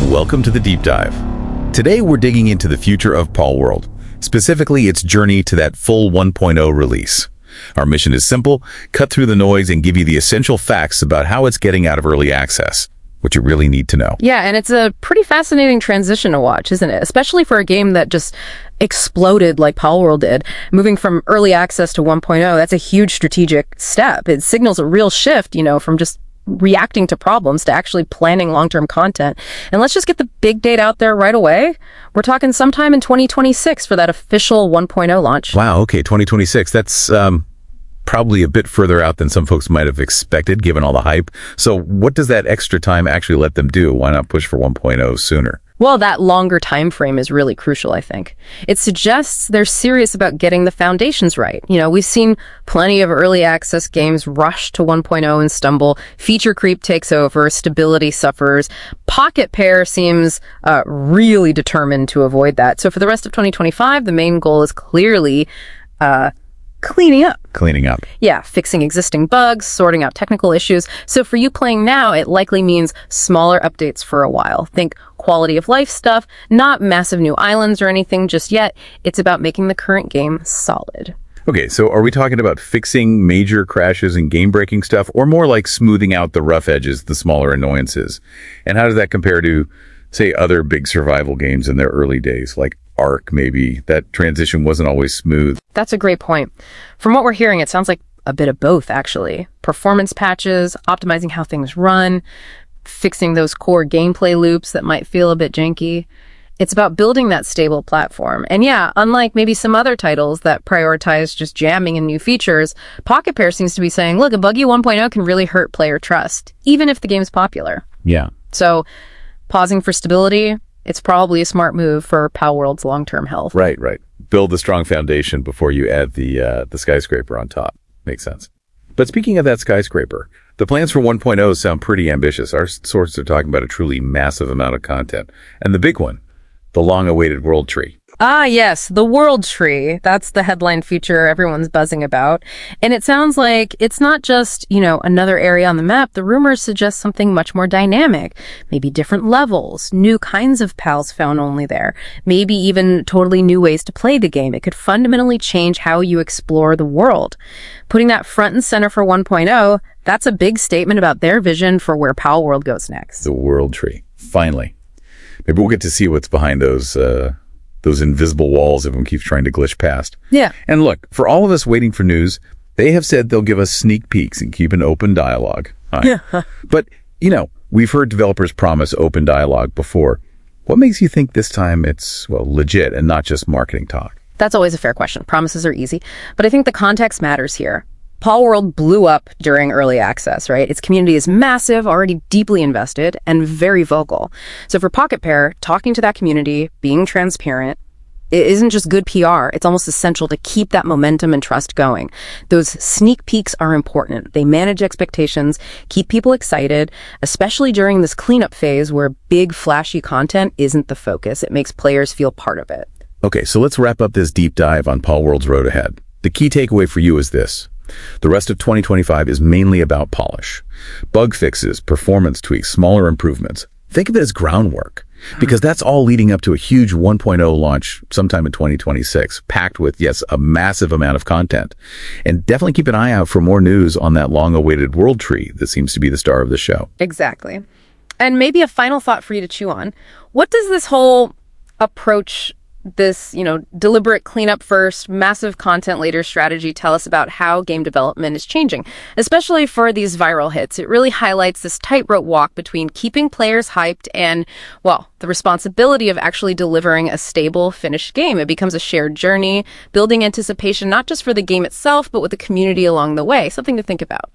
welcome to the Deep Dive. Today we're digging into the future of Palworld, specifically its journey to that full 1.0 release. Our mission is simple: cut through the noise and give you the essential facts about how it's getting out of early access, what you really need to know. Yeah, and it's a pretty fascinating transition to watch, isn't it? Especially for a game that just exploded like Palworld did. Moving from early access to 1.0, that's a huge strategic step. It signals a real shift, from just reacting to problems to actually planning long-term content. And let's just get the big date out there right away. We're talking sometime in 2026 for that official 1.0 launch. Wow, okay, 2026. That's probably a bit further out than some folks might have expected, given all the hype. So what does that extra time actually let them do? Why not push for 1.0 sooner? Well, that longer time frame is really crucial, I think. It suggests they're serious about getting the foundations right. We've seen plenty of early access games rush to 1.0 and stumble. Feature creep takes over, stability suffers. Pocketpair seems really determined to avoid that. So for the rest of 2025, the main goal is clearly cleaning up. Cleaning up. Yeah, fixing existing bugs, sorting out technical issues. So for you playing now, it likely means smaller updates for a while. Think quality of life stuff, not massive new islands or anything just yet. It's about making the current game solid. Okay, so are we talking about fixing major crashes and game-breaking stuff, or more like smoothing out the rough edges, the smaller annoyances? And how does that compare to, say, other big survival games in their early days, like Ark, maybe? That transition wasn't always smooth. That's a great point. From what we're hearing, it sounds like a bit of both, actually. Performance patches, optimizing how things run, fixing those core gameplay loops that might feel a bit janky. It's about building that stable platform. And yeah, unlike maybe some other titles that prioritize just jamming in new features, Pocketpair seems to be saying, look, a buggy 1.0 can really hurt player trust, even if the game's popular. Yeah. So pausing for stability, it's probably a smart move for Palworld's long-term health. Right. Build the strong foundation before you add the skyscraper on top. Makes sense. But speaking of that skyscraper, the plans for 1.0 sound pretty ambitious. Our sources are talking about a truly massive amount of content. And the big one, the long-awaited World Tree. Ah, yes, the World Tree. That's the headline feature everyone's buzzing about. And it sounds like it's not just, another area on the map. The rumors suggest something much more dynamic. Maybe different levels, new kinds of pals found only there. Maybe even totally new ways to play the game. It could fundamentally change how you explore the world. Putting that front and center for 1.0, that's a big statement about their vision for where Palworld goes next. The World Tree. Finally. Maybe we'll get to see what's behind those invisible walls everyone keeps trying to glitch past. Yeah. And look, for all of us waiting for news, they have said they'll give us sneak peeks and keep an open dialogue. Right. But, we've heard developers promise open dialogue before. What makes you think this time it's, legit and not just marketing talk? That's always a fair question. Promises are easy. But I think the context matters here. Palworld blew up during early access, right? Its community is massive, already deeply invested, and very vocal. So for Pocketpair, talking to that community, being transparent, it isn't just good PR. It's almost essential to keep that momentum and trust going. Those sneak peeks are important. They manage expectations, keep people excited, especially during this cleanup phase where big, flashy content isn't the focus. It makes players feel part of it. Okay, so let's wrap up this deep dive on Palworld's road ahead. The key takeaway for you is this. The rest of 2025 is mainly about polish. Bug fixes, performance tweaks, smaller improvements. Think of it as groundwork, because that's all leading up to a huge 1.0 launch sometime in 2026, packed with, yes, a massive amount of content. And definitely keep an eye out for more news on that long-awaited World Tree that seems to be the star of the show. Exactly. And maybe a final thought for you to chew on. What does this whole approach, this, deliberate cleanup first, massive content later strategy tell us about how game development is changing, especially for these viral hits? It really highlights this tightrope walk between keeping players hyped and, the responsibility of actually delivering a stable, finished game. It becomes a shared journey, building anticipation not just for the game itself, but with the community along the way. Something to think about.